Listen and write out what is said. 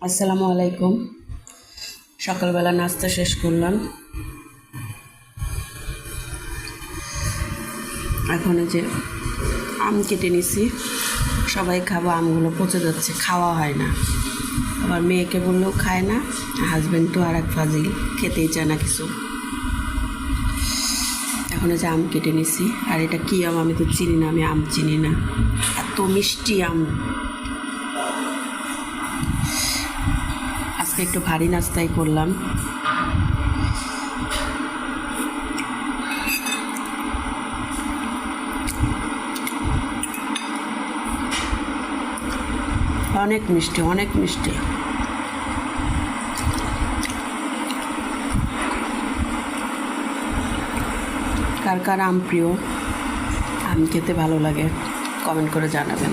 আসসালামু আলাইকুম। সকালবেলা নাস্তা শেষ করলাম। এখন এই যে আম কেটে নিছি, সবাই খাবো। আমগুলো পচে যাচ্ছে, খাওয়া হয় না। আবার মেয়েকে বললেও খায় না, হাজব্যান্ড তো আর এক ফাজিল, খেতেই চায় না কিছু। এখন এই যে আম কেটে নিছি। আর এটা কী আম আমি তো চিনি না, আমি আম চিনি না। এত মিষ্টি আম। আজকে একটু ভারী নাস্তাই করলাম। অনেক মিষ্টি, অনেক মিষ্টি। কার কার আম প্রিয়, আম খেতে ভালো লাগে, কমেন্ট করে জানাবেন।